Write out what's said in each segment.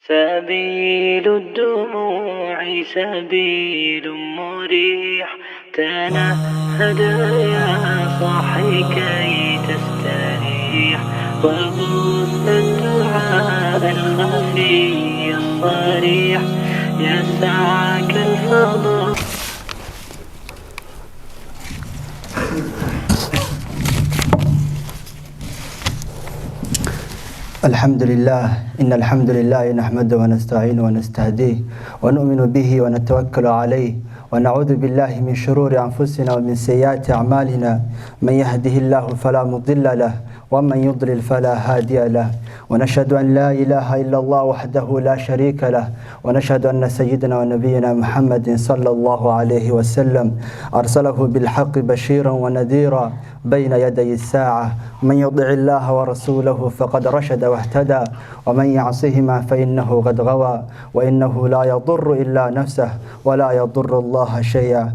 سبيل الدموع سبيل مريح، تنهد يا صاحي كي تستريح، وبث الدعاء الخفي الصريح يسعك الفضل. الحمد لله إن الحمد لله نحمده ونستعينه ونستهديه ونؤمن به ونتوكل عليه ونعوذ بالله من شرور أنفسنا ومن سيئات أعمالنا، من يهده الله فلا مضل له ومن يضلل فلا هادي له، ونشهد أن لا إله إلا الله وحده لا شريك له، ونشهد أن سيدنا ونبينا محمد صلى الله عليه وسلم أرسله بالحق بشيرا ونذيرا بين يدي الساعة، من يطع الله ورسوله فقد رشد واهتدى، ومن يعصهما فإنه قد غوى، وإنه لا يضر إلا نفسه ولا يضر الله شيئا،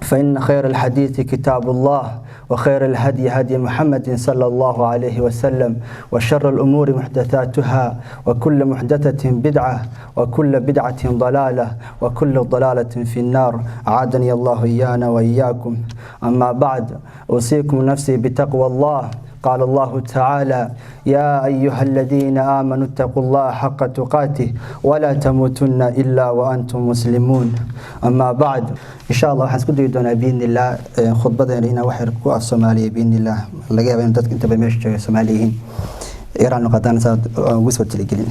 فإن خير الحديث كتاب الله، وخير الهدي هدي محمد صلى الله عليه وسلم، وشر الأمور محدثاتها، وكل محدثة بدعة، وكل بدعة ضلالة، وكل ضلالة في النار، أعاذني الله إيانا وإياكم. أما بعد، أوصيكم نفسي بتقوى الله. قال الله تعالى: يا أيها الذين آمنوا اتقوا الله حق تقاته ولا تموتن إلا وأنتم مسلمون. أما بعد، إن شاء الله waxaan isku dayi doonaa biidni illah khudbadeena inaan wax yar ku Soomaaliya biidni illah laga yaabo in dadka inta badan meesha jooga Soomaaliyiin yaraan qadaan saad ugu soo taligelin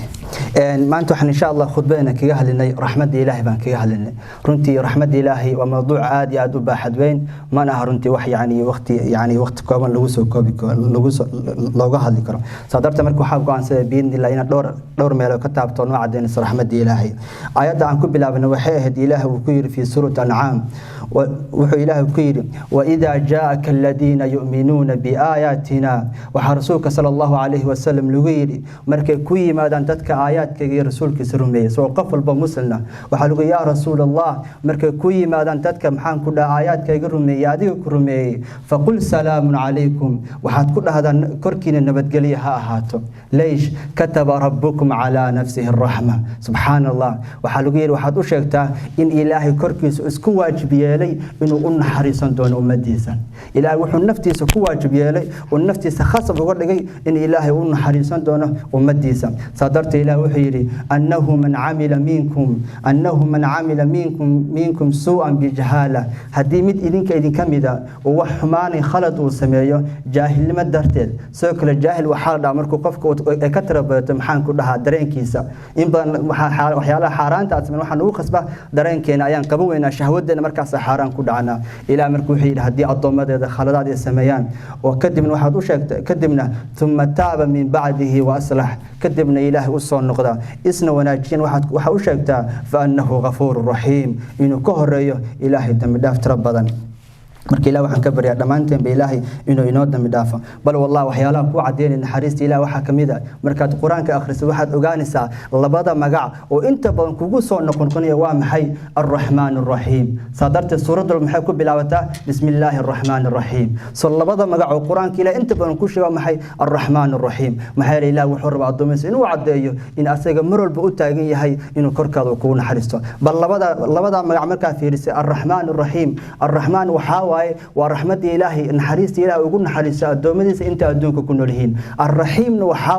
maanta waxaan insha Allah khudbadeena kaga hadlinay raxmadda Ilaahay baan kaga hadlinay. Runtii raxmadda Ilaahay waa mowduuc aad iyo aad u baaxad weyn, mana aha runtii wax waqti kooban lagu soo koobi karo looga hadli karo. Sadarta markuu waxaa go'aansaday biidni illah in dhowr meel ka taabto nooc cadeynaysa raxmadda Ilaahay. Aayadda aan ku bilaabnay waxay ahayd Ilaahay uu ku yiri fi suurat An'am, wuxuu Ilaahay ku yiri: wa idha ja'aka alladhina yu'minuna bi ayatina, wa rasuulka sallallahu alayhi wa sallam lagu yiri markay ku yimaadaan dadka aayaadkayga iyo rasuulkiisa rumeeyay. Soo qof walba muslimna waxa lagu yaa rasuulallah, markay ku yimaadaan dadka maxaan ku dhahay aayaadkayga rumeeyay adiga ku rumeeyay, faqul salaamun alaykum, waxaad ku dhahdaan korkiina nabadgelyo ha ahaato. Leesh kataba rabbukum ala nafsihi arrahma. Subhanallah, waxa lagu yiri waxaad u sheegtaa in Ilaahay korkiisa isku waajib yeelay inuu u naxariisan doono ummadiisa. Ilaahay wuxuu naftiisa ku waajib yeelay oo naftiisa khasab uga dhigay in Ilaahay uu naxariisan doono ummadiisa. Sadarta Ilaahay wuxuu yiri annahu man amila minkum su'an bi jahala, hadii mid idin kamida oo wax xumaanay khalad uu sameeyo jaahilnimo darteed. Soo kale jaahil waxa la markuu qofka ka tarabato maxaan ku dhahaa dareenkiisa in badan waxyaalaha xaaraanta aad sameeyay waxa uu khasba dareenkeena ayaan qaban weynaa shahwadeena markaas xaaraan ku dhacna. Ilaa markuu wuxuu yiri hadii adoomadeeda khaladaad ay sameeyaan oo kadibna waxaad u sheegtay kadibna thumma taaba min bacdihi wa aslah, kadibna Ilaahay u soo noqda isna wanaajin waxa u sheegtaa fa annahu ghafuurur rahiim, inuu ka horeeyo Ilaahay dambi dhaaf tira badan. markii Ilaahay waxaan ka baryaa dhamaanteen ba Ilaahay inuu inoo dambi dhaafo. Bal wallahi waxyaalaha ku cadeynay naxariista Ilaahay waxa kamid ah markaad Quraanka akhriso waxaad ogaanaysaa labada magac oo inta badan kugu soo noqonaya waa maxay Ar-Rahmaan Ar-Rahiim. Sadarta suuradu maxay ku bilaabataa Bismillaahir Rahmaanir Rahiim. Soo labada magac oo Quraanka Ilaahay inta badan ku sheego maxay Ar-Rahmaan Ar-Rahiim. Maxay Ilaahay wuxuu rabaa addoomaysa inuu cadeeyo in asaga mar walba u taagan yahay inuu korkaada ku naxariisto. Bal labada magac markaa fiirisay Ar-Rahmaan Ar-Rahiim. Ar-Rahmaan waxa waa raxmadda Ilaahay naxariista Ilaahay ugu naxariisto adoomadiisa inta adduunka ku nool yihiin. Ar-Rahiimna waxa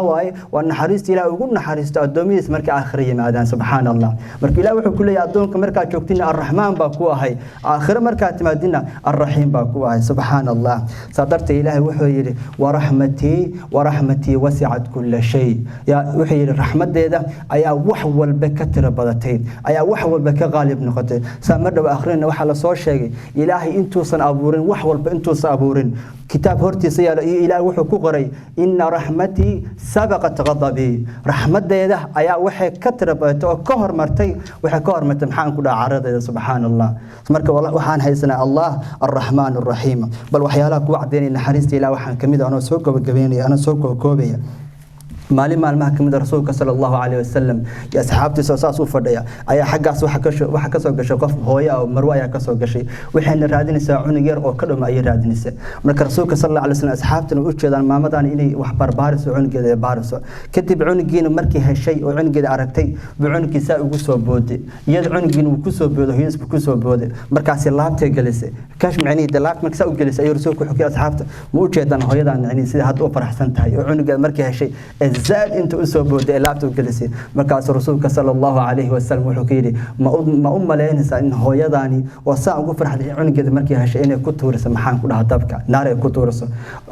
waa naxariista Ilaahay ugu naxariisto adoomadiisa marka aakhira yimaadaan. Subhanallah, marka Ilaahay wuxuu ku leeyahay adoonka marka joogtina Ar-Rahmaan baa ku ahay, aakhira marka timaadina Ar-Rahiim baa ku ahay. Subhanallah, sadarta Ilaahay wuxuu yiri wa rahmati wasi'at kull shay. Ya wuxuu yiri raxmadeeda ayaa wax walba ka tira badatay, ayaa wax walba ka qaalib noqotay. Saamada aakhirina waxa la soo sheegay Ilaahay intuusan abuurin wax walba intuusan abuurin kitaab hortiisa yaala Ilaahay wuxuu ku qoray inna rahmati sabaqat ghadabi. Rahmadeeda ayaa waxay ka tirabatay oo ka hormartay maxaan ku dhaca caradeeda. Subhanallah, marka waxaan haysanaa Allah Ar-Rahmaan Ar-Rahiim. Bal waxyaalaha ku cadeynay naxariista Ilaahay waxaan kamid ah soo gabagabeynaya maalin maalmaha kamid rasuulka sallallahu alayhi wasallam ya asxaabtiisa saas u fadhiya ayaa xaggaas waxa ka soo gashay qof hooyo oo marwa ayaa ka soo gashay waxayna raadinaysaa cunug yar oo ka dhuma ay raadinaysaa marka rasuulka sallallahu alayhi wasallam asxaabtuna u jeedaan maamadan inay wax barbaariso cunugeeda baariso kadib cunugiina markii heshay oo cunugeeda aragtay buu cunugiisa ugu soo booday iyada cunugiina uu ku soo boodo hooyadiis ku soo booday markaas laabtay galisay kash macnii dalaaq markii uu galisay ayuu rasuulku xukiyay asxaabta ma u jeedaan hooyadan macnii sida had u faraxsan tahay oo cunugeeda markii heshay زاد انت اسو بود لابتو جلسي markaas rasuulka sallallahu alayhi wasallam wuxuu ka yiri ma umaleynaysa in hooyadani wasa ugu farxday cunugeeda markii heshay inay ku tuuriso maxaan ku dhaha dabka naar ay ku tuuriso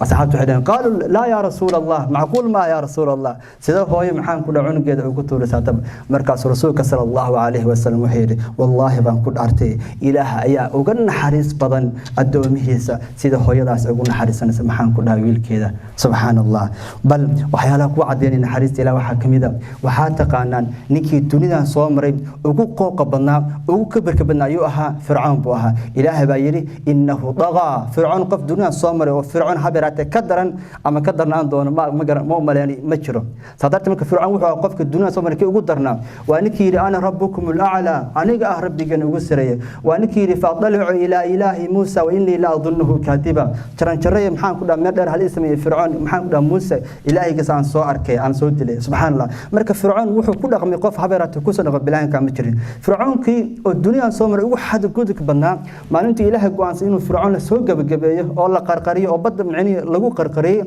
asxaabtu waxay qaalu la ya rasuulallah macquul ma ya rasuulallah sida hooyo maxaan ku dhaha cunugeeda ugu tuuriso dab markaas rasuulka sallallahu alayhi wasallam wuxuu yiri wallahi baan ku dhaartay ilaaha ayaa uga naxariis badan adoomihiisa sida hooyadaas ugu naxariisanaysa maxaan ku dhaha wiilkeeda subhanallah bal waxyaalaha ku cadeen naxariista ilaahay waxa kamida waxa taqaanaan ninkii dunidan soo maray ugu qooqa badnaa ugu kabarka badnaa ayuu ahaa fircoon buu ahaa ilaahay baa yiri innahu daga fircoon qof dunidan soo maray oo fircoon habiraate ka daran ama ka darnaan doono ma maleeni ma jiro sadarta marka fircoon wuxuu ahaa qofka dunidan soo maray ugu darnaa waa ninkii yiri ana rabbukumul a'la aniga ah rabbigan ugu sareeyo waa ninkii yiri fadlu ila ilaahi muusa wa inni la adunnuhu kadiba jaran jaray maxaan ku dhaha meel dheer hal ismay fircoon maxaan ku dhaha muusa ilaahay gasaan soo arkay aan soo dilay subhanallah marka fircoon wuxuu ku dhaqmay qof habeerato ku soo dhaqo bilaanka ma jirin fircoonkii oo dunida soo maray ugu xad gudub badnaa maalintii ilaahay go'aansan inuu fircoon la soo gabagabeeyo oo la qarqariyo oo badda macni lagu qarqariyo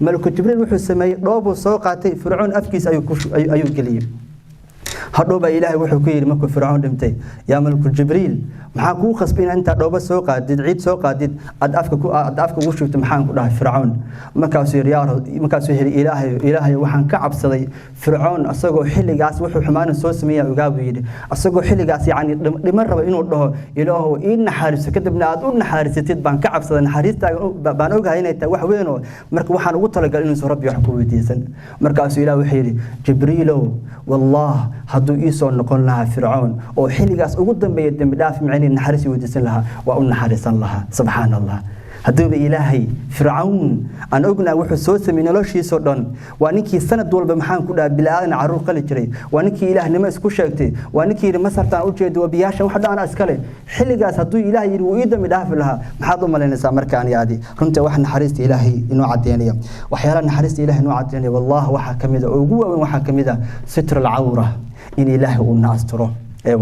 malku jibriil wuxuu sameeyay dhoobo soo qaatay fircoon afkiisa ayuu geliyay hadhooba ilaahay wuxuu ku yiri markuu fircoon dhintay yaa malku jibriil maxaa ku khasbay inta dhooba soo qaadid ciid soo qaadid ad afka ugu shubtay maxaan ku dhahay fircoon markaasuu yiri ilaahay waxaan ka cabsaday fircoon asagoo xilligaas wuxuu xumaan soo sameeyay ugaab yiri asagoo xilligaas yaani dhiman raba inuu dhaho ilaahu in naxariiso kadibna aad u naxariisatid baan ka cabsaday naxariistaaga baan ogahay inay tahay wax weyn oo marka waxaan ugu talagalay inuu rabbi wax ku weydiisan markaasuu ilaahay wuxuu yiri jibriilow wallah haduu isoo noqon lahaa fircoon oo xilligaas ugu dambeeyay dambi dhaaf macni naxariis weydiisan lahaa waa u naxariisan lahaa subhanallah haduu ilaahay fircoon aan ognaa wuxuu soo sameeyay noloshiisa dhan waa ninkii sanad walba maxaan ku dhaha bilaadan caruur qali jiray waa ninkii ilaahnimo isku sheegtay waa ninkii masartaan u jeedo biyaashan wax dhan askale xilligaas haduu ilaahay yiri uu idami dhaaf lahaa maxaad u maleynaysaa markaan yaadi runta wax naxariista ilaahay inuu cadeeyo waxyaalaha naxariista ilaahay inuu cadeeyo wallahi waxa kamida ugu weyn waxa kamida sitr al-awra in ilaahay uu naastiro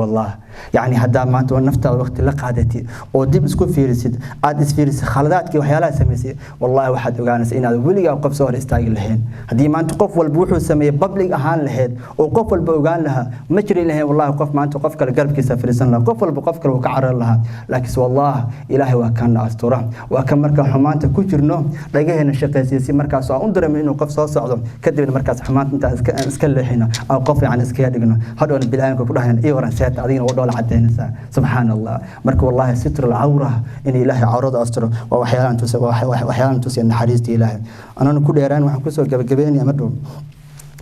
والله يعني هذا ما أنت ونفط الوقت اللي قعدتي وديب اسكو فيرسيد عاد اسفيرس خالداتك وحيالها سميسي والله واحد وقانا سئنا ولي وقف صور استايل لهين هذه ما أنت قف والبوحو سمي بابليك أهان لهين وقف والبوغان لها مجري لهين والله وقف ما أنت قفك القلب كيسا فرسان لها قف والبقفك وكعرر لها لكن والله إلهي وكان أسطوره وكان مركز حمانته كجرنو لقيهن الشقي سياسي مركز أندر من إنه قف صور صعدهم كدب المركز حمانت انت اسكال لهنا أو قف يعني اسكيادقنا هذا بالآن كفرهن إيوران سيات عدين ودول عدينسا سبحان الله مرك والله ستر العورة إن إلهي عورض أستر وحيانا توسي النحريستي إلهي أنا نقول يران وحن كسو قبين يا مدو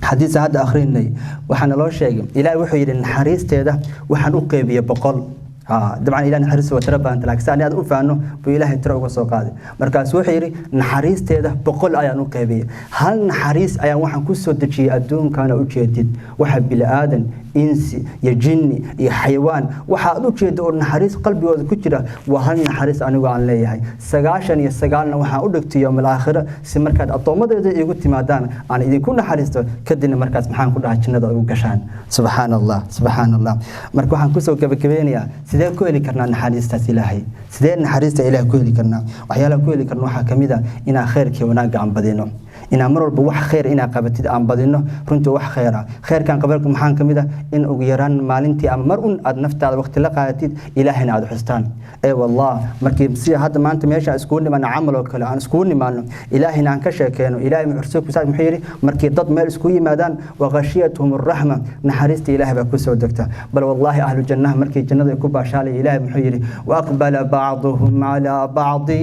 حديث هذا آخرين لي وحن الله شيء إلهي وحي النحريستي هذا وحن أقيبي بقل dabcan ilaahay naxariis waa tarabaan talaagsan aad u faano buu ilaahay tiro uga soo qaaday markaas wuxuu yiri naxariisteeda 100 ayaan u qaybiyay hal naxariis ayaan waxaan ku soo dajiyay adduunkaana u jeedid waxa bil aadan insi ya jinni ya xayawaan waxa aad u jeedo oo naxariis qalbigooda ku jira waa hal naxariis anigu aan leeyahay 99 waxaan u dhigtay yawmal aakhira si markaad adoomadeeda igu timaadaan aan idinku naxariisto kadibna markaas maxaan ku dhahay jannada ugu gashaan subhanallah marka waxaan ku soo gabagabeynayaa sidee ku heli karnaa naxariistaas ilaahay sidee naxariista ilaahay ku heli karnaa waxyaalaha ku heli karnaa waxa kamid ah inaan khayrkii wanaag aan badino inaan mar walba wax khayr inaan qabatid aan badino runtii wax khayrkan qabalka maxaan kamid ah in ugu yaraan maalintii ama mar un aad naftaada waqti la qaadatid ilaahayna aad xustaan والله markii si hadda maanta meesha isku niman amal oo kale aan isku nimaano ilaahayna aan ka sheekeeno ilaahay muxuu ku saad muxuu yiri markii dad meel isku yimaadaan wa ghashiyatuhum arrahma naxariista ilaahay baa ku soo degta bal wallahi ahlu jannah markii jannada ku baashaalay ilaahay muxuu yiri wa aqbala ba'dhum ala ba'dhi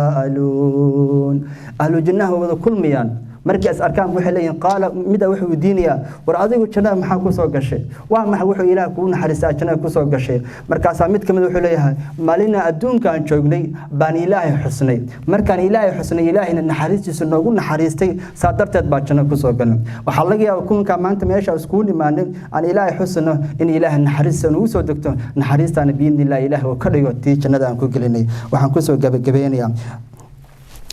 yatasaalun ahlu jannah wada kulmiyaan markii as arkaan waxay leeyihiin qaala mid wuxuu diinaya war adigu jannada maxaa ku soo gashay waa maxay wuxuu ilaahay ku naxariistaa jannada ku soo gashay markaas mid kamid wuxuu leeyahay maalina adduunka aan joognay baan ilaahay xusnay markaan ilaahay xusnay ilaahayna naxariistiisa noogu naxariistay saadarteed baa jannada ku soo galnay waxa laga yaabaa kunka maanta meesha isku nimaanay aan ilaahay xusno in ilaahay naxariista uu soo degto naxariistana biidnillah ilaahay oo ka dhigo tii jannada aan ku gelinay waxaan ku soo gabagabeynayaa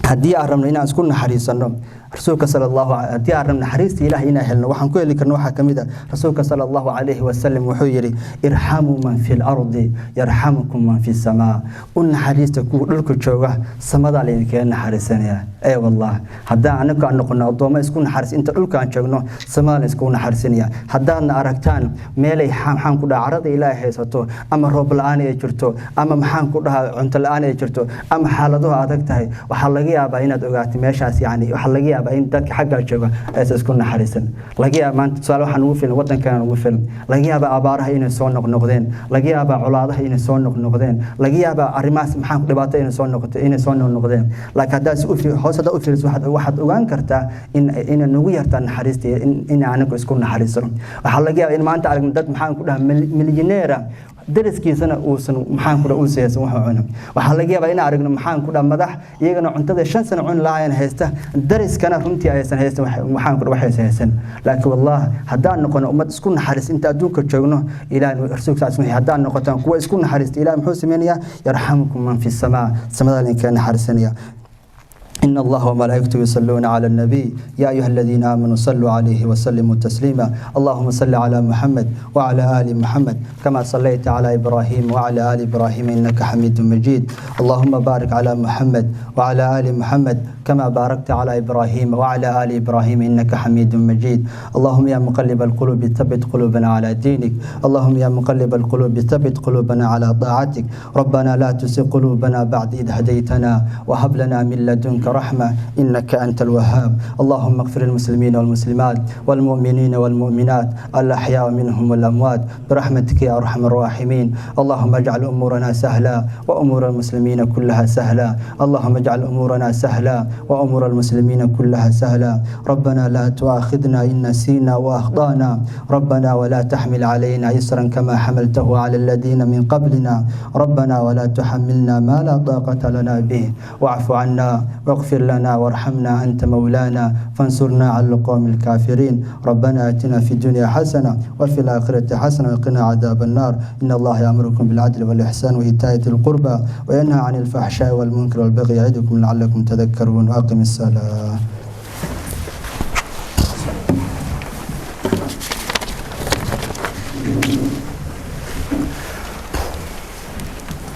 haddii aan rabno inaan isku naxariisano rasuulka sallallahu alayhi wa sallam naxariista ilaahay inaan helno waxaan ku heli karno waxa kamid ah rasuulka sallallahu alayhi wa sallam wuxuu yiri irhamu man fil ardi yarhamukum man fis samaa un naxariista ku dhulka jooga samada leeyahay naxariisanaya ay wallahi haddaan anagu aan noqono adooma isku naxariis inta dhulka aan joogno samada isku naxariisanaya haddaan aragtaan meelay xaan ku dhacarada ilaahay haysato ama roob la'aan ay jirto ama maxaan ku dhahaa cunto la'aan ay jirto ama xaaladaha adag tahay waxa laga yaabaa inaad ogaato meeshaas yaani waxa laga yaabaa in dadka xagga jooga ay isku naxariisan laga yaabaa maanta su'aal waxaan ugu filan wadankan ugu filan laga yaabaa abaaraha inay soo noqnoqdeen laga yaabaa colaadaha inay soo noqnoqdeen laga yaabaa arrimahaas maxaan ku dhibaato inay soo noqnoqdeen laakiin haddaad hoos u fiiriso waxaad ogaan kartaa in nagu yartaa naxariista in anagu isku naxariisano waxa laga yaabaa in maanta aragno dad maxaan ku dhahaa milyaneera dariskiisana uusan maxaan ku dhahaa saysan wax cuno waxa laga yaabaa in aragno maxaan ku dhahaa madax iyagana cuntada 5 sano cun lahayn haysta dariskana runtii aysan haysan waxaan ku dhahaa haysan laakiin wallahi haddaan noqono ummad isku naxariis inta adduunka joogno ilaahay rasuulka sallallahu haddaan noqotaan kuwa isku naxariista ilaahay muxuu sameeyaa yarhamukum man fis samaa samada linka naxariisanaya إن الله وملائكته يصلون على النبي يا أيها الذين آمنوا صلوا عليه وسلموا تسليما اللهم صل على محمد وعلى آل محمد كما صليت على إبراهيم وعلى آل إبراهيم إنك حميد مجيد اللهم بارك على محمد وعلى آل محمد كما باركت على إبراهيم وعلى آل إبراهيم إنك حميد مجيد اللهم يا مقلب القلوب ثبت قلوبنا على دينك اللهم يا مقلب القلوب ثبت قلوبنا على طاعتك ربنا لا تزغ قلوبنا بعد إذ هديتنا وهب لنا من لدنك رحمة إنك أنت الوهاب اللهم اغفر المسلمين والمسلمات والمؤمنين والمؤمنات الأحياء منهم والأموات برحمتك يا أرحم الراحمين اللهم اجعل أمورنا سهلا وأمور المسلمين كلها سهلا اللهم اجعل أمورنا سهلا وأمور المسلمين كلها سهلا ربنا لا تؤاخذنا إن نسينا وأخطأنا ربنا ولا تحمل علينا إصرا كما حملته على الذين من قبلنا ربنا ولا تحملنا ما لا طاقة لنا به واعف عنا واغفر لنا وارحمنا أنت مولانا فانصرنا على القوم الكافرين ربنا آتنا في الدنيا حسنة وفي الآخرة حسنة وقنا عذاب النار إن الله يأمركم بالعدل والإحسان وإيتاء ذي القربى وينهى عن الفحشاء والمنكر والبغي يعظكم لعلكم تذكرون وأقم الصلاة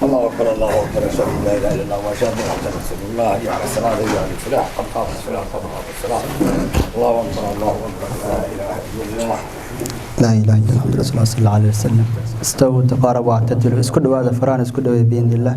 الله أكبر الله أكبر أشهد أن لا إله إلا الله وأشهد أن محمدا رسول الله حي على الصلاة حي على الفلاح قد قامت الصلاة قد قامت الصلاة الله أكبر الله أكبر لا إله إلا الله لا إله إلا الله رسول الله صلى الله عليه وسلم استووا تقاربوا واعتدلوا اسكدوا هذا فران اسكدوا بإذن الله